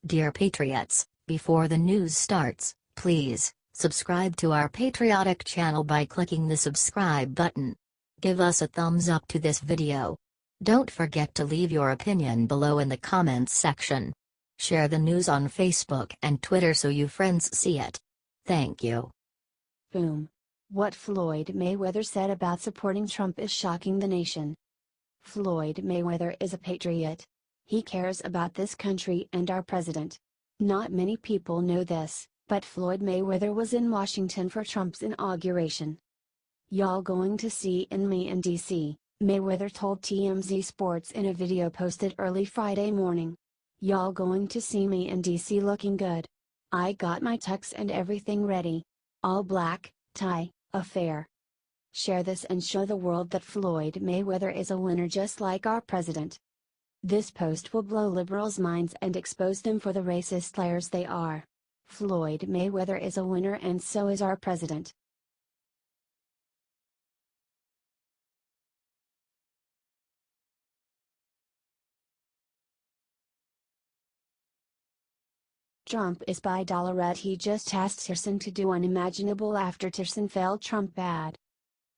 Dear Patriots, before the news starts, please subscribe to our patriotic channel by clicking the subscribe button. Give us a thumbs up to this video. Don't forget to leave your opinion below in the comments section. Share the news on Facebook and Twitter so you friends see it. Thank you. Boom. What Floyd Mayweather said about supporting Trump is shocking the nation. Floyd Mayweather is a patriot. He cares about this country and our president. Not many people know this, but Floyd Mayweather was in Washington for Trump's inauguration. "Y'all going to see me in DC," Mayweather told TMZ Sports in a video posted early Friday morning. "Y'all going to see me in DC looking good. I got my tux and everything ready. All black, tie, affair. Share this and show the world that Floyd Mayweather is a winner just like our president. This post will blow liberals' minds and expose them for the racist liars they are. Floyd Mayweather is a winner and so is our president." Trump is by $. He just asked Pierson to do unimaginable after Pierson failed Trump bad.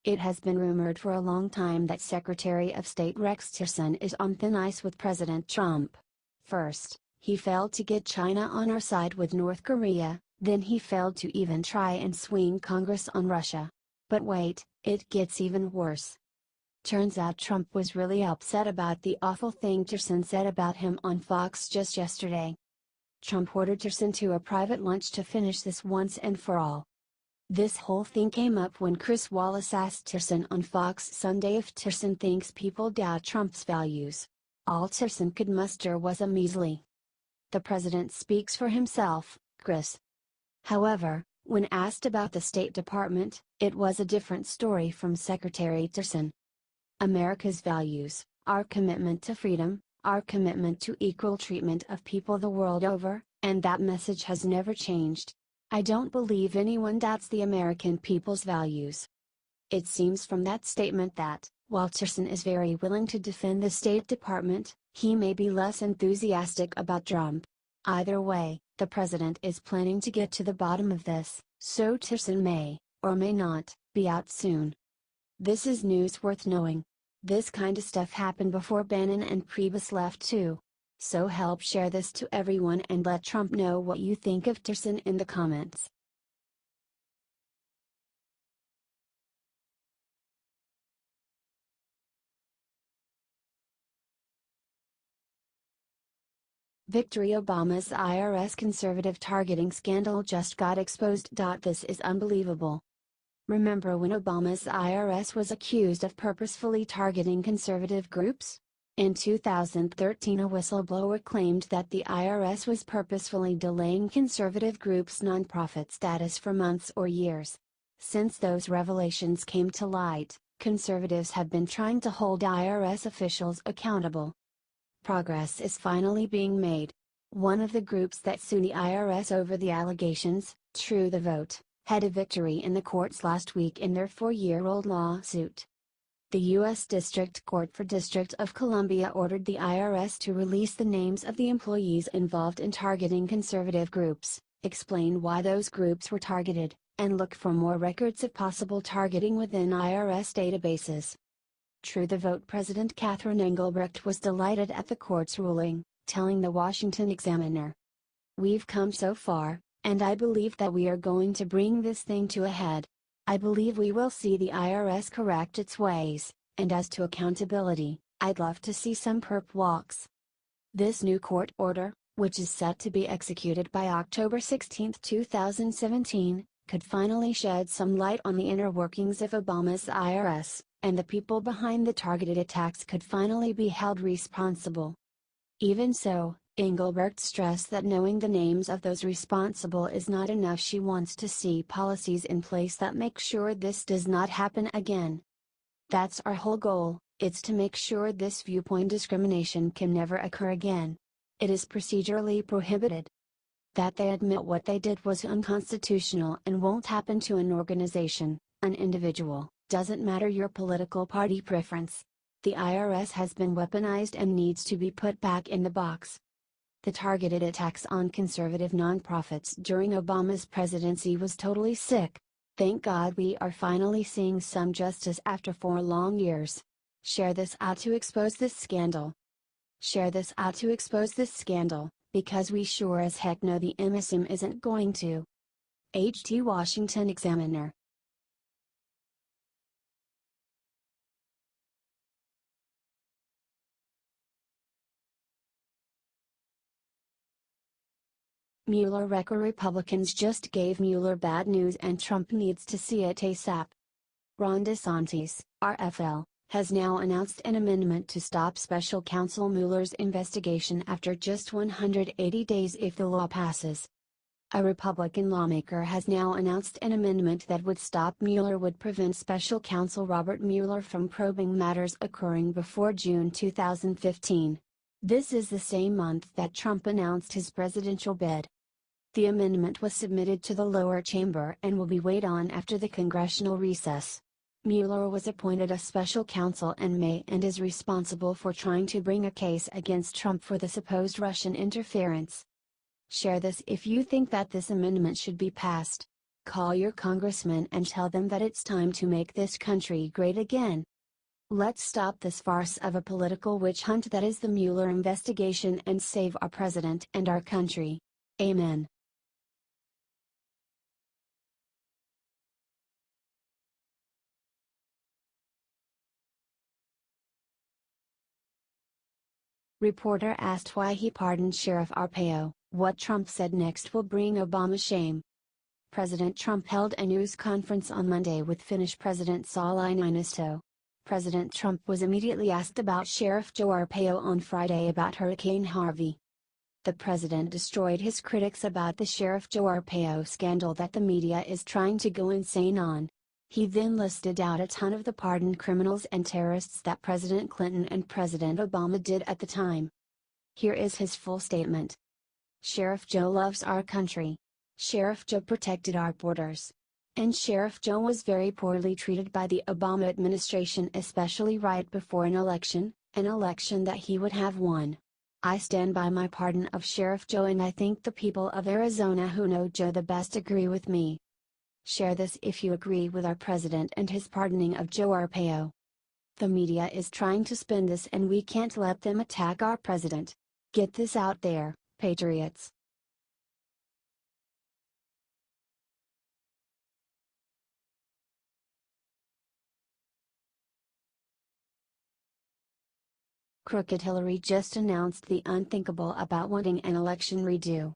It has been rumored for a long time that Secretary of State Rex Tillerson is on thin ice with President Trump. First, he failed to get China on our side with North Korea, then he failed to even try and swing Congress on Russia. But wait, it gets even worse. Turns out Trump was really upset about the awful thing Tillerson said about him on Fox just yesterday. Trump ordered Tillerson to a private lunch to finish this once and for all. This whole thing came up when Chris Wallace asked Tillerson on Fox Sunday if Tillerson thinks people doubt Trump's values. All Tillerson could muster was a measly, "The president speaks for himself, Chris." However, when asked about the State Department, it was a different story from Secretary Tillerson. "America's values, our commitment to freedom, our commitment to equal treatment of people the world over, and that message has never changed. I don't believe anyone doubts the American people's values." It seems from that statement that, while Tillerson is very willing to defend the State Department, he may be less enthusiastic about Trump. Either way, the president is planning to get to the bottom of this, so Tillerson may, or may not, be out soon. This is news worth knowing. This kind of stuff happened before Bannon and Priebus left too. So help share this to everyone and let Trump know what you think of Tillerson in the comments. Victory Obama's IRS conservative targeting scandal just got exposed. This is unbelievable. Remember when Obama's IRS was accused of purposefully targeting conservative groups? In 2013, a whistleblower claimed that the IRS was purposefully delaying conservative groups' nonprofit status for months or years. Since those revelations came to light, conservatives have been trying to hold IRS officials accountable. Progress is finally being made. One of the groups that sued the IRS over the allegations, True the Vote, had a victory in the courts last week in their 4-year-old lawsuit. The U.S. District Court for District of Columbia ordered the IRS to release the names of the employees involved in targeting conservative groups, explain why those groups were targeted, and look for more records of possible targeting within IRS databases. True the Vote President Catherine Engelbrecht was delighted at the court's ruling, telling the Washington Examiner, "We've come so far, and I believe that we are going to bring this thing to a head. I believe we will see the IRS correct its ways, and as to accountability, I'd love to see some perp walks." This new court order, which is set to be executed by October 16, 2017, could finally shed some light on the inner workings of Obama's IRS, and the people behind the targeted attacks could finally be held responsible. Even so, Engelbrecht stressed that knowing the names of those responsible is not enough. She wants to see policies in place that make sure this does not happen again. "That's our whole goal, it's to make sure this viewpoint discrimination can never occur again. It is procedurally prohibited. That they admit what they did was unconstitutional and won't happen to an organization, an individual, doesn't matter your political party preference. The IRS has been weaponized and needs to be put back in the box." The targeted attacks on conservative nonprofits during Obama's presidency was totally sick. Thank God we are finally seeing some justice after 4 long years. Share this out to expose this scandal. Share this out to expose this scandal, because we sure as heck know the MSM isn't going to. H.T. Washington Examiner. Mueller Wrecker. Republicans just gave Mueller bad news and Trump needs to see it ASAP. Ron DeSantis, RFL, has now announced an amendment to stop special counsel Mueller's investigation after just 180 days if the law passes. A Republican lawmaker has now announced an amendment that would stop Mueller would prevent special counsel Robert Mueller from probing matters occurring before June 2015. This is the same month that Trump announced his presidential bid. The amendment was submitted to the lower chamber and will be weighed on after the congressional recess. Mueller was appointed a special counsel in May and is responsible for trying to bring a case against Trump for the supposed Russian interference. Share this if you think that this amendment should be passed. Call your congressman and tell them that it's time to make this country great again. Let's stop this farce of a political witch hunt that is the Mueller investigation and save our president and our country. Amen. Reporter asked why he pardoned Sheriff Arpaio. What Trump said next will bring Obama shame. President Trump held a news conference on Monday with Finnish President Sauli Niinisto. President Trump was immediately asked about Sheriff Joe Arpaio on Friday about Hurricane Harvey. The president destroyed his critics about the Sheriff Joe Arpaio scandal that the media is trying to go insane on. He then listed out a ton of the pardoned criminals and terrorists that President Clinton and President Obama did at the time. Here is his full statement. Sheriff Joe loves our country. Sheriff Joe protected our borders. And Sheriff Joe was very poorly treated by the Obama administration, especially right before an election that he would have won. I stand by my pardon of Sheriff Joe, and I think the people of Arizona who know Joe the best agree with me. Share this if you agree with our president and his pardoning of Joe Arpaio. The media is trying to spin this and we can't let them attack our president. Get this out there, patriots. Crooked Hillary just announced the unthinkable about wanting an election redo.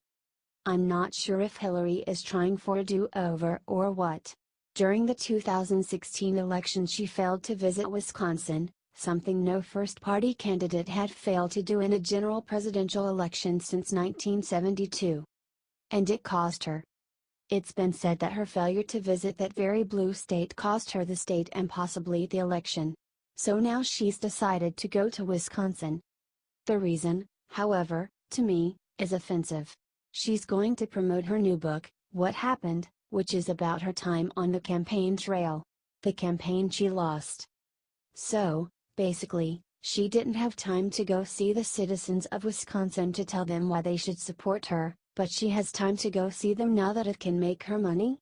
I'm not sure if Hillary is trying for a do-over or what. During the 2016 election she failed to visit Wisconsin, something no first-party candidate had failed to do in a general presidential election since 1972. And it cost her. It's been said that her failure to visit that very blue state cost her the state and possibly the election. So now she's decided to go to Wisconsin. The reason, however, to me, is offensive. She's going to promote her new book, What Happened, which is about her time on the campaign trail. The campaign she lost. So, basically, she didn't have time to go see the citizens of Wisconsin to tell them why they should support her, but she has time to go see them now that it can make her money?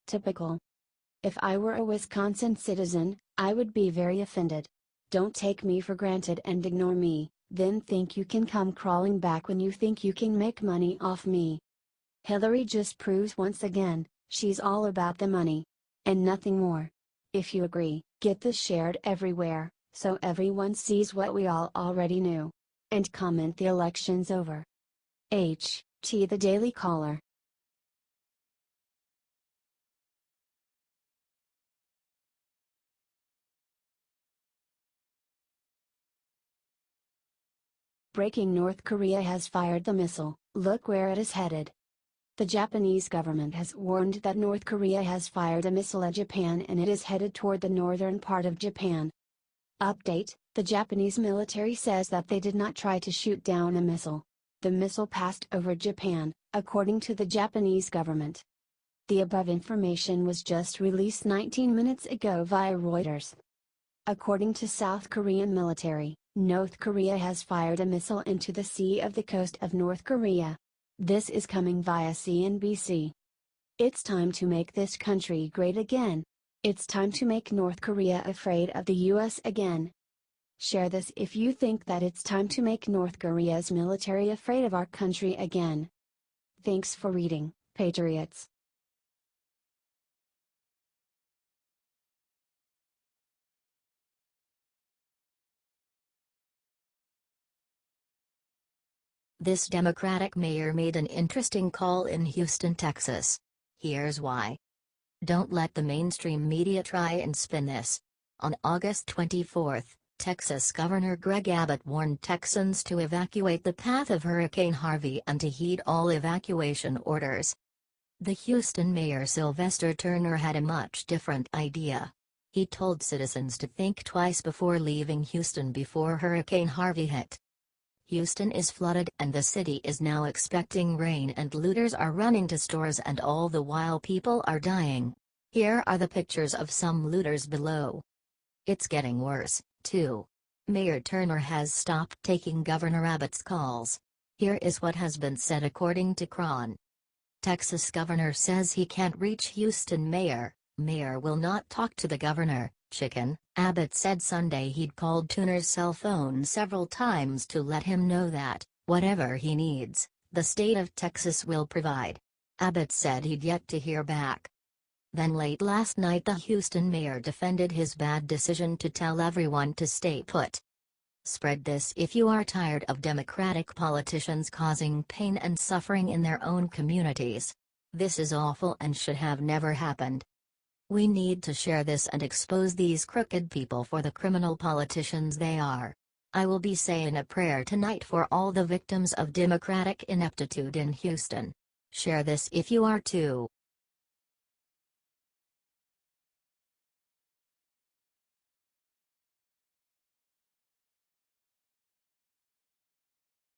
Typical. If I were a Wisconsin citizen, I would be very offended. Don't take me for granted and ignore me, then think you can come crawling back when you think you can make money off me. Hillary just proves once again, she's all about the money. And nothing more. If you agree, get this shared everywhere, so everyone sees what we all already knew. And comment the election's over. H.T. The Daily Caller. Breaking: North Korea has fired the missile, look where it is headed. The Japanese government has warned that North Korea has fired a missile at Japan and it is headed toward the northern part of Japan. Update: the Japanese military says that they did not try to shoot down a missile. The missile passed over Japan, according to the Japanese government. The above information was just released 19 minutes ago via Reuters. According to South Korean military, North Korea has fired a missile into the sea of the coast of North Korea. This is coming via CNBC. It's time to make this country great again. It's time to make North Korea afraid of the US again. Share this if you think that it's time to make North Korea's military afraid of our country again. Thanks for reading, Patriots. This Democratic mayor made an interesting call in Houston, Texas. Here's why. Don't let the mainstream media try and spin this. On August 24, Texas Governor Greg Abbott warned Texans to evacuate the path of Hurricane Harvey and to heed all evacuation orders. The Houston mayor Sylvester Turner had a much different idea. He told citizens to think twice before leaving Houston before Hurricane Harvey hit. Houston is flooded and the city is now expecting rain and looters are running to stores and all the while people are dying. Here are the pictures of some looters below. It's getting worse, too. Mayor Turner has stopped taking Governor Abbott's calls. Here is what has been said according to Cron. Texas governor says he can't reach Houston mayor. Mayor will not talk to the governor. Chicken. Abbott said Sunday he'd called Turner's cell phone several times to let him know that, whatever he needs, the state of Texas will provide. Abbott said he'd yet to hear back. Then late last night the Houston mayor defended his bad decision to tell everyone to stay put. Spread this if you are tired of Democratic politicians causing pain and suffering in their own communities. This is awful and should have never happened. We need to share this and expose these crooked people for the criminal politicians they are. I will be saying a prayer tonight for all the victims of Democratic ineptitude in Houston. Share this if you are too.